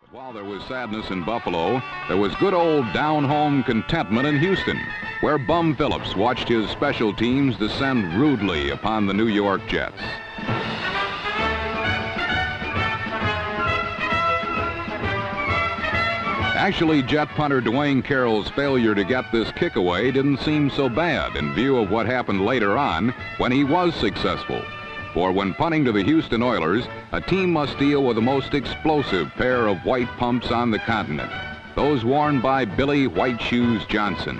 While there was sadness in Buffalo, there was good old down-home contentment in Houston, where Bum Phillips watched his special teams descend rudely upon the New York Jets. Actually, Jet punter Dwayne Carroll's failure to get this kick away didn't seem so bad in view of what happened later on when he was successful. For when punting to the Houston Oilers, a team must deal with the most explosive pair of white pumps on the continent, those worn by Billy White Shoes Johnson.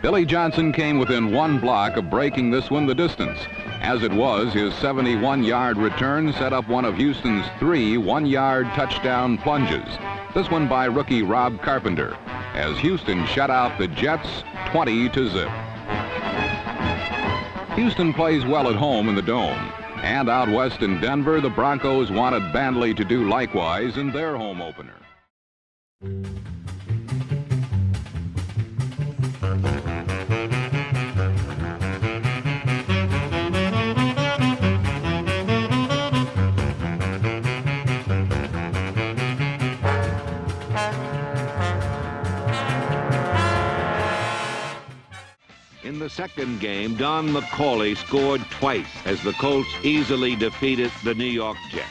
Billy Johnson came within one block of breaking this one the distance. As it was, his 71-yard return set up one of Houston's 3 one-yard touchdown plunges, this one by rookie Rob Carpenter, as Houston shut out the Jets 20-0. Houston plays well at home in the Dome, and out west in Denver, the Broncos wanted badly to do likewise in their home opener. In the second game, Don McCauley scored twice as the Colts easily defeated the New York Jets.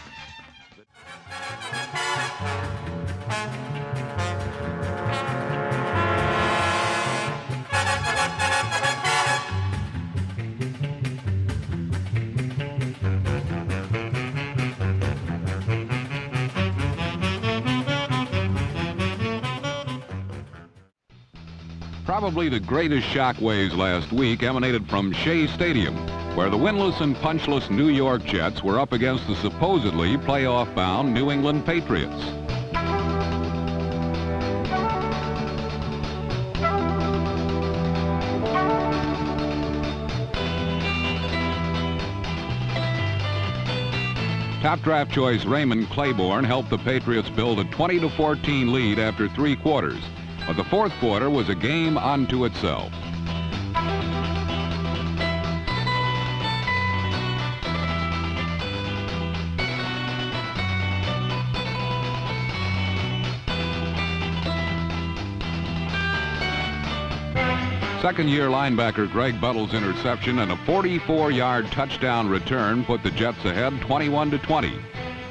Probably the greatest shockwaves last week emanated from Shea Stadium, where the winless and punchless New York Jets were up against the supposedly playoff-bound New England Patriots. Top draft choice Raymond Claiborne helped the Patriots build a 20-14 lead after 3 quarters. But the fourth quarter was a game unto itself. Second-year linebacker Greg Buttle's interception and a 44-yard touchdown return put the Jets ahead 21-20.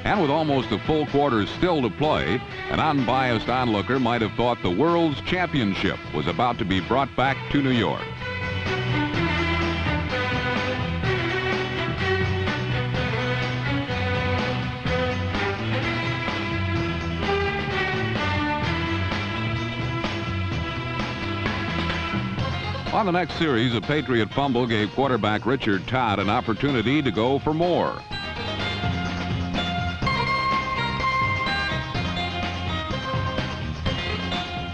And with almost a full quarter still to play, an unbiased onlooker might have thought the world's championship was about to be brought back to New York. On the next series, a Patriot fumble gave quarterback Richard Todd an opportunity to go for more.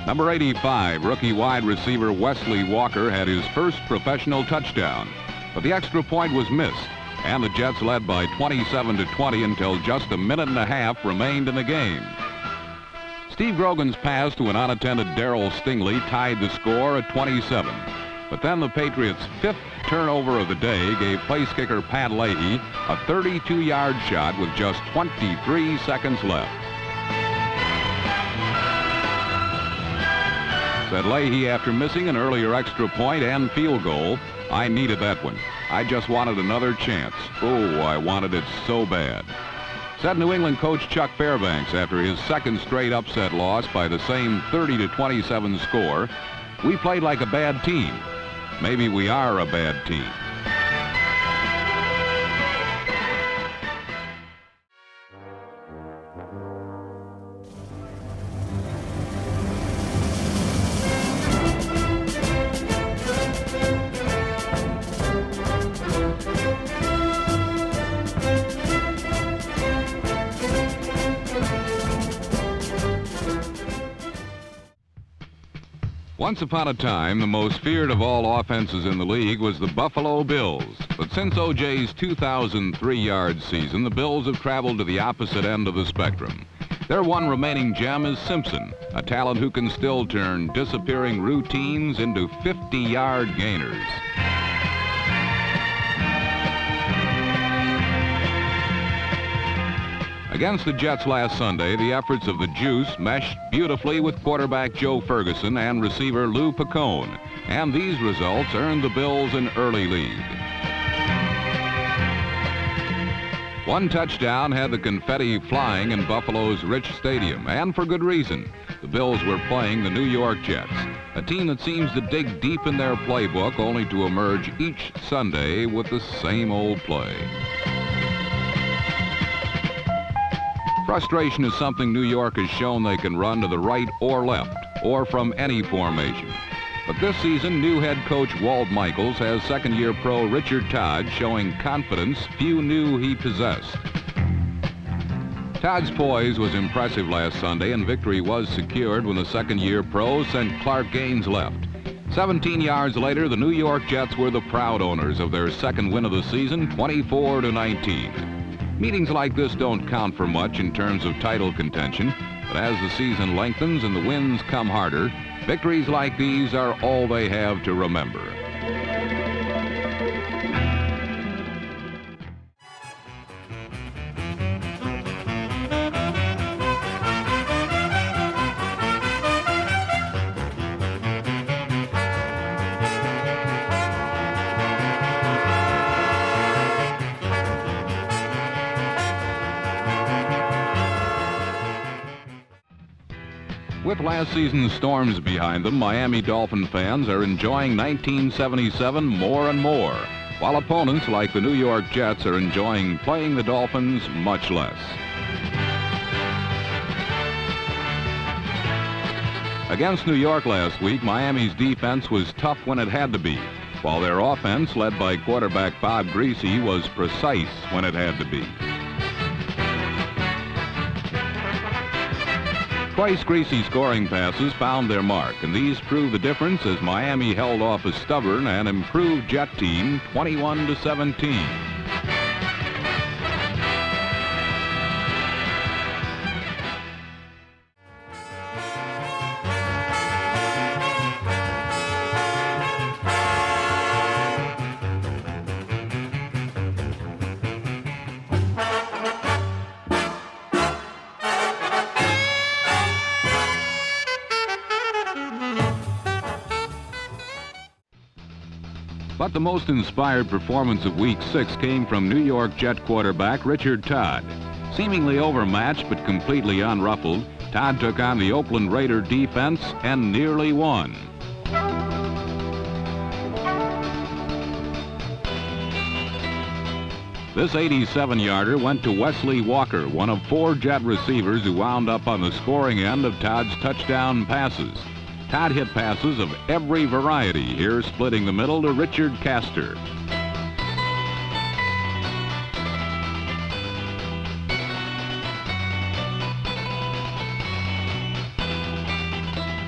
Number 85, rookie wide receiver Wesley Walker had his first professional touchdown, but the extra point was missed, and the Jets led by 27-20 until just a minute and a half remained in the game. Steve Grogan's pass to an unattended Darrell Stingley tied the score at 27, but then the Patriots' 5th turnover of the day gave place kicker Pat Leahy a 32-yard shot with just 23 seconds left. Said Leahy after missing an earlier extra point and field goal, "I needed that one. I just wanted another chance. Oh, I wanted it so bad." Said New England coach Chuck Fairbanks after his second straight upset loss by the same 30-27 score, "We played like a bad team. Maybe we are a bad team." Once upon a time, the most feared of all offenses in the league was the Buffalo Bills. But since O.J.'s 2003-yard season, the Bills have traveled to the opposite end of the spectrum. Their one remaining gem is Simpson, a talent who can still turn disappearing routines into 50-yard gainers. Against the Jets last Sunday, the efforts of the Juice meshed beautifully with quarterback Joe Ferguson and receiver Lou Picone, and these results earned the Bills an early lead. One touchdown had the confetti flying in Buffalo's rich stadium, and for good reason. The Bills were playing the New York Jets, a team that seems to dig deep in their playbook only to emerge each Sunday with the same old play. Frustration is something New York has shown they can run to the right or left, or from any formation. But this season, new head coach Walt Michaels has second-year pro Richard Todd showing confidence few knew he possessed. Todd's poise was impressive last Sunday, and victory was secured when the second-year pro sent Clark Gaines left. 17 yards later, the New York Jets were the proud owners of their second win of the season, 24-19. Meetings like this don't count for much in terms of title contention, but as the season lengthens and the wins come harder, victories like these are all they have to remember. With last season's storms behind them, Miami Dolphin fans are enjoying 1977 more and more, while opponents like the New York Jets are enjoying playing the Dolphins much less. Against New York last week, Miami's defense was tough when it had to be, while their offense, led by quarterback Bob Greasy, was precise when it had to be. Twice Greasy's scoring passes found their mark, and these proved the difference as Miami held off a stubborn and improved Jet team 21-17. But the most inspired performance of Week 6 came from New York Jet quarterback Richard Todd. Seemingly overmatched but completely unruffled, Todd took on the Oakland Raider defense and nearly won. This 87-yarder went to Wesley Walker, one of 4 Jet receivers who wound up on the scoring end of Todd's touchdown passes. Todd hit passes of every variety, here splitting the middle to Richard Castor.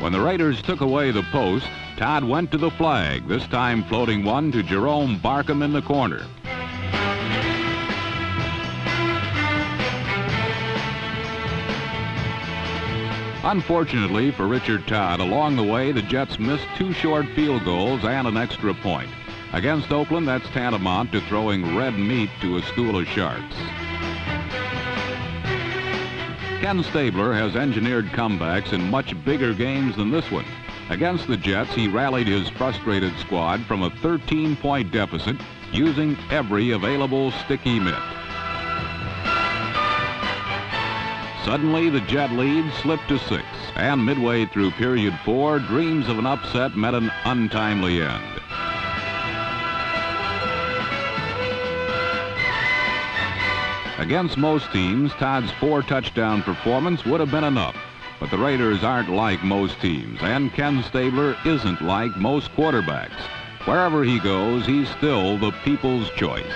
When the Raiders took away the post, Todd went to the flag, this time floating one to Jerome Barkham in the corner. Unfortunately for Richard Todd, along the way, the Jets missed 2 short field goals and an extra point. Against Oakland, that's tantamount to throwing red meat to a school of sharks. Ken Stabler has engineered comebacks in much bigger games than this one. Against the Jets, he rallied his frustrated squad from a 13-point deficit using every available sticky mitt. Suddenly, the Jet lead slipped to 6, and midway through period 4, dreams of an upset met an untimely end. Against most teams, Todd's 4-touchdown performance would have been enough, but the Raiders aren't like most teams, and Ken Stabler isn't like most quarterbacks. Wherever he goes, he's still the people's choice.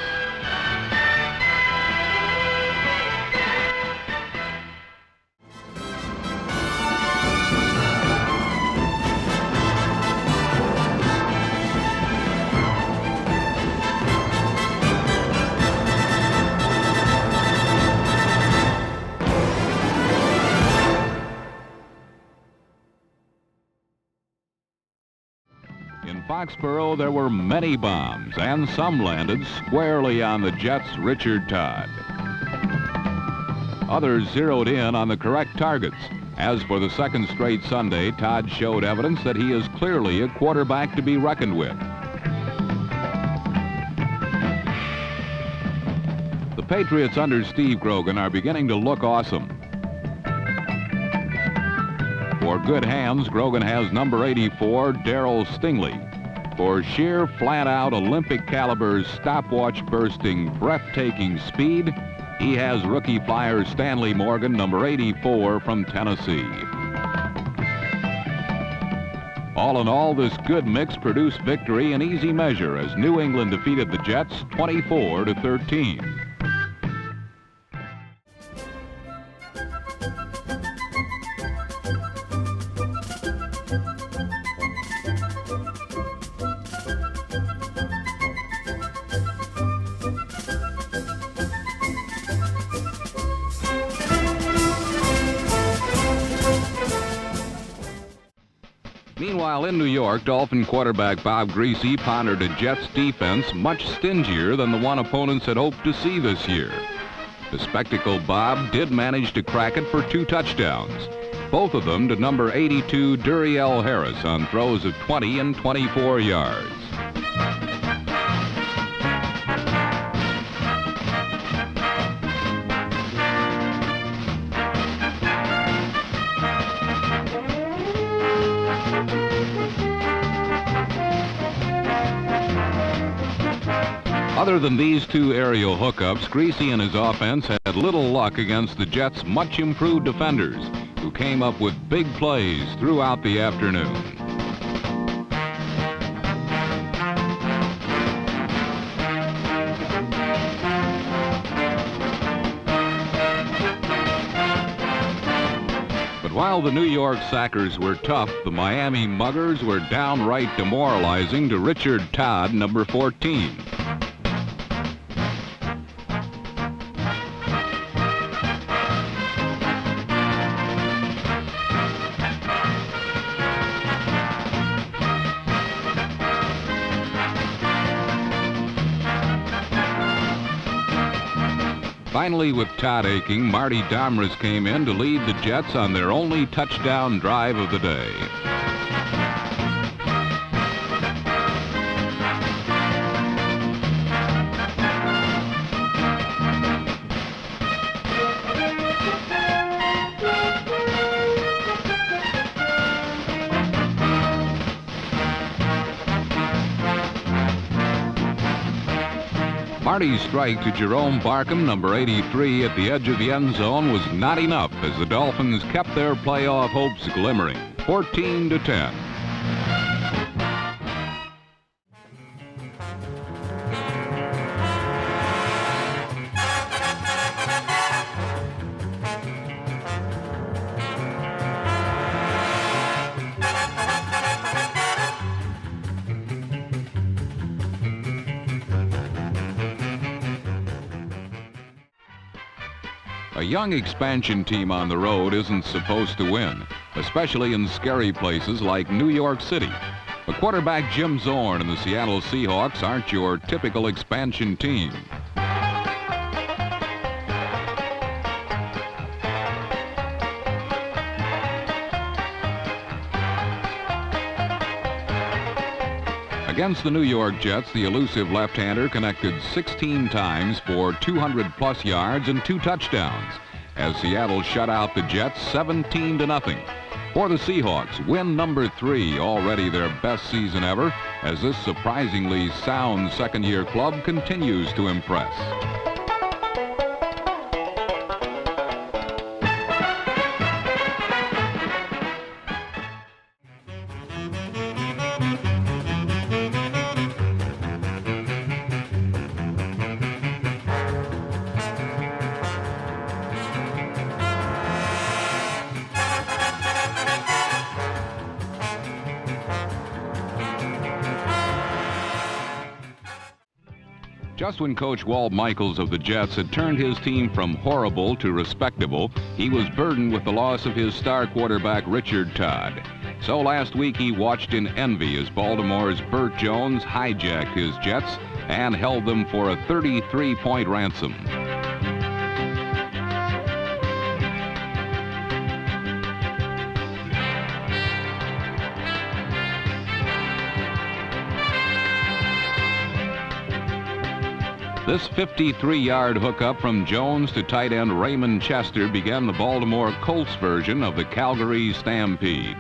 In Foxborough, there were many bombs, and some landed squarely on the Jets' Richard Todd. Others zeroed in on the correct targets. As for the second straight Sunday, Todd showed evidence that he is clearly a quarterback to be reckoned with. The Patriots under Steve Grogan are beginning to look awesome. For good hands, Grogan has number 84, Darryl Stingley. For sheer, flat-out, Olympic-caliber, stopwatch-bursting, breathtaking speed, he has rookie flyer Stanley Morgan, number 84, from Tennessee. All in all, this good mix produced victory in easy measure as New England defeated the Jets 24-13. Meanwhile, in New York, Dolphin quarterback Bob Greasy pondered a Jets defense much stingier than the one opponents had hoped to see this year. The spectacled Bob did manage to crack it for 2 touchdowns, both of them to number 82 Duriel Harris on throws of 20 and 24 yards. Other than these 2 aerial hookups, Greasy and his offense had little luck against the Jets' much improved defenders, who came up with big plays throughout the afternoon. But while the New York Sackers were tough, the Miami Muggers were downright demoralizing to Richard Todd, number 14. Finally, with Todd aching, Marty Domrus came in to lead the Jets on their only touchdown drive of the day. Marty's strike to Jerome Barkham, number 83, at the edge of the end zone was not enough as the Dolphins kept their playoff hopes glimmering, 14-10. A young expansion team on the road isn't supposed to win, especially in scary places like New York City. But quarterback Jim Zorn and the Seattle Seahawks aren't your typical expansion team. Against the New York Jets, the elusive left-hander connected 16 times for 200-plus yards and 2 touchdowns, as Seattle shut out the Jets 17-0. For the Seahawks, win number 3, already their best season ever, as this surprisingly sound second-year club continues to impress. Just when Coach Walt Michaels of the Jets had turned his team from horrible to respectable, he was burdened with the loss of his star quarterback Richard Todd. So last week he watched in envy as Baltimore's Burt Jones hijacked his Jets and held them for a 33-point ransom. This 53-yard hookup from Jones to tight end Raymond Chester began the Baltimore Colts version of the Calgary Stampede.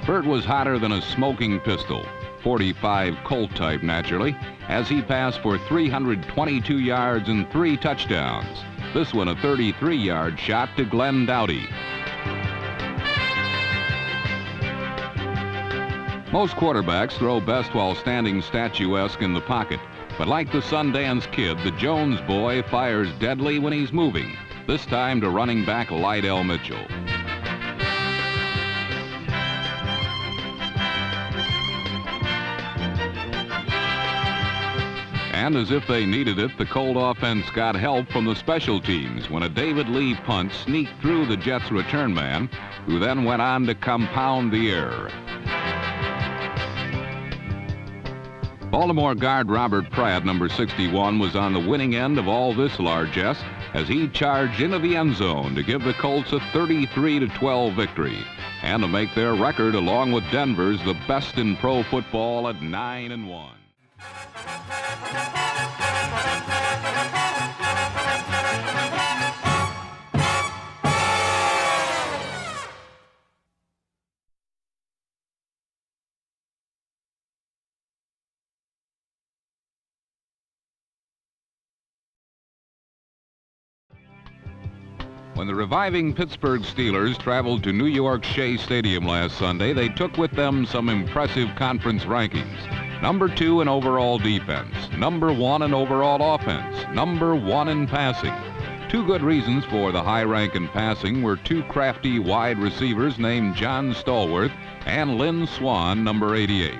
Burt was hotter than a smoking pistol, 45 Colt type naturally, as he passed for 322 yards and 3 touchdowns. This one a 33-yard shot to Glenn Doughty. Most quarterbacks throw best while standing statuesque in the pocket. But like the Sundance Kid, the Jones boy fires deadly when he's moving, this time to running back Lydell Mitchell. And as if they needed it, the Colt offense got help from the special teams when a David Lee punt sneaked through the Jets' return man, who then went on to compound the error. Baltimore guard Robert Pratt, number 61, was on the winning end of all this largesse as he charged into the end zone to give the Colts a 33-12 victory and to make their record along with Denver's the best in pro football at 9-1. When the reviving Pittsburgh Steelers traveled to New York's Shea Stadium last Sunday, they took with them some impressive conference rankings. Number 2 in overall defense, number 1 in overall offense, number 1 in passing. 2 good reasons for the high rank in passing were 2 crafty wide receivers named John Stallworth and Lynn Swann, number 88.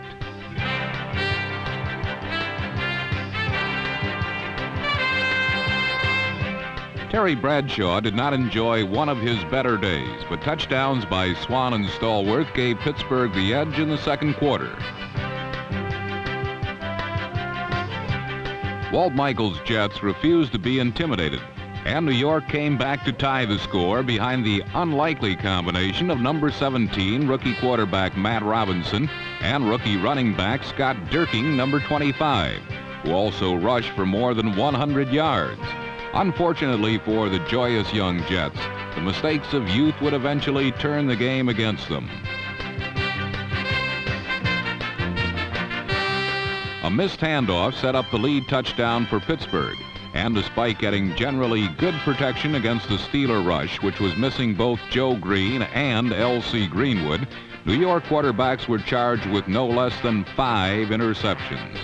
Terry Bradshaw did not enjoy one of his better days, but touchdowns by Swann and Stallworth gave Pittsburgh the edge in the second quarter. Walt Michaels' Jets refused to be intimidated, and New York came back to tie the score behind the unlikely combination of number 17 rookie quarterback Matt Robinson and rookie running back Scott Dirking, number 25, who also rushed for more than 100 yards. Unfortunately for the joyous young Jets, the mistakes of youth would eventually turn the game against them. A missed handoff set up the lead touchdown for Pittsburgh, and despite getting generally good protection against the Steeler rush, which was missing both Joe Green and L.C. Greenwood, New York quarterbacks were charged with no less than 5 interceptions.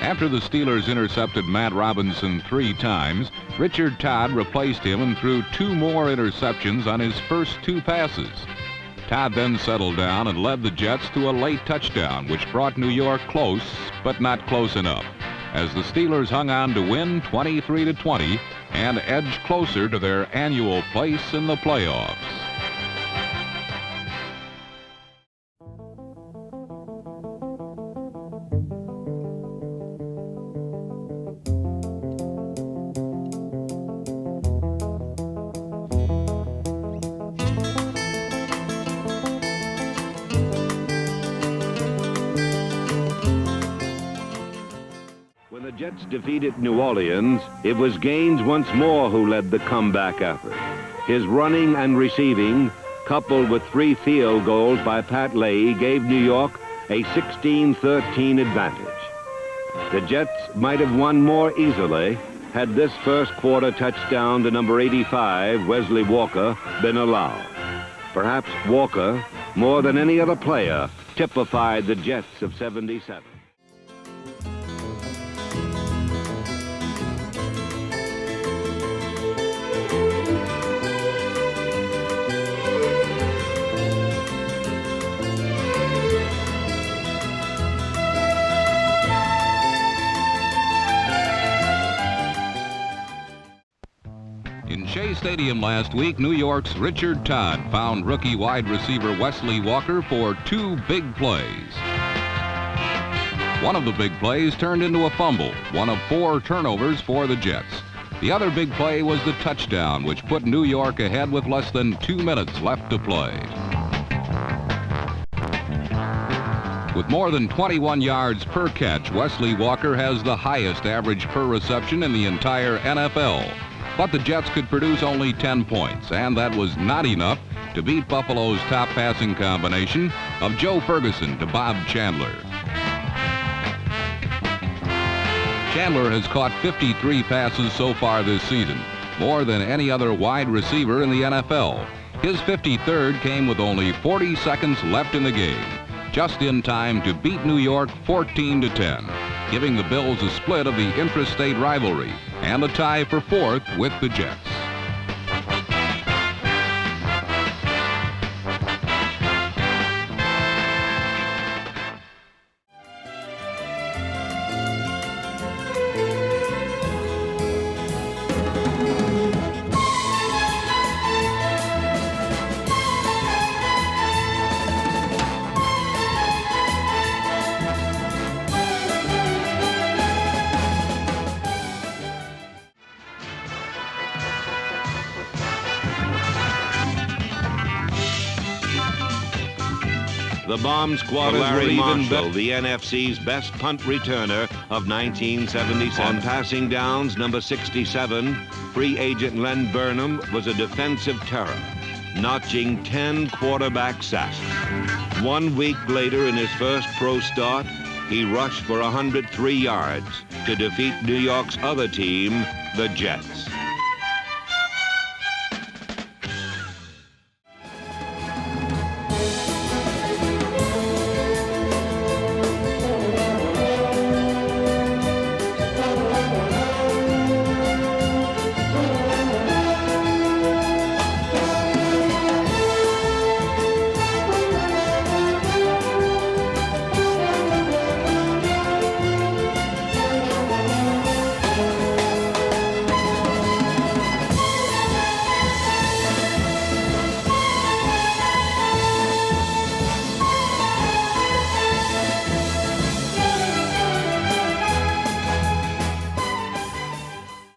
After the Steelers intercepted Matt Robinson 3 times, Richard Todd replaced him and threw 2 more interceptions on his first 2 passes. Todd then settled down and led the Jets to a late touchdown, which brought New York close, but not close enough, as the Steelers hung on to win 23-20 and edged closer to their annual place in the playoffs. Jets defeated New Orleans, it was Gaines once more who led the comeback effort. His running and receiving, coupled with 3 field goals by Pat Leahy, gave New York a 16-13 advantage. The Jets might have won more easily had this first quarter touchdown to number 85, Wesley Walker, been allowed. Perhaps Walker, more than any other player, typified the Jets of '77. Stadium last week, New York's Richard Todd found rookie wide receiver Wesley Walker for 2 big plays. One of the big plays turned into a fumble, one of 4 turnovers for the Jets. The other big play was the touchdown, which put New York ahead with less than 2 minutes left to play. With more than 21 yards per catch, Wesley Walker has the highest average per reception in the entire NFL. But the Jets could produce only 10 points, and that was not enough to beat Buffalo's top passing combination of Joe Ferguson to Bob Chandler. Chandler has caught 53 passes so far this season, more than any other wide receiver in the NFL. His 53rd came with only 40 seconds left in the game, just in time to beat New York 14-10, giving the Bills a split of the intrastate rivalry and a tie for 4th with the Jets. The bomb squatters Larry Marshall, the NFC's best punt returner of 1977. On passing downs, number 67, free agent Len Burnham was a defensive terror, notching 10 quarterback sacks. 1 week later, in his first pro start, he rushed for 103 yards to defeat New York's other team, the Jets.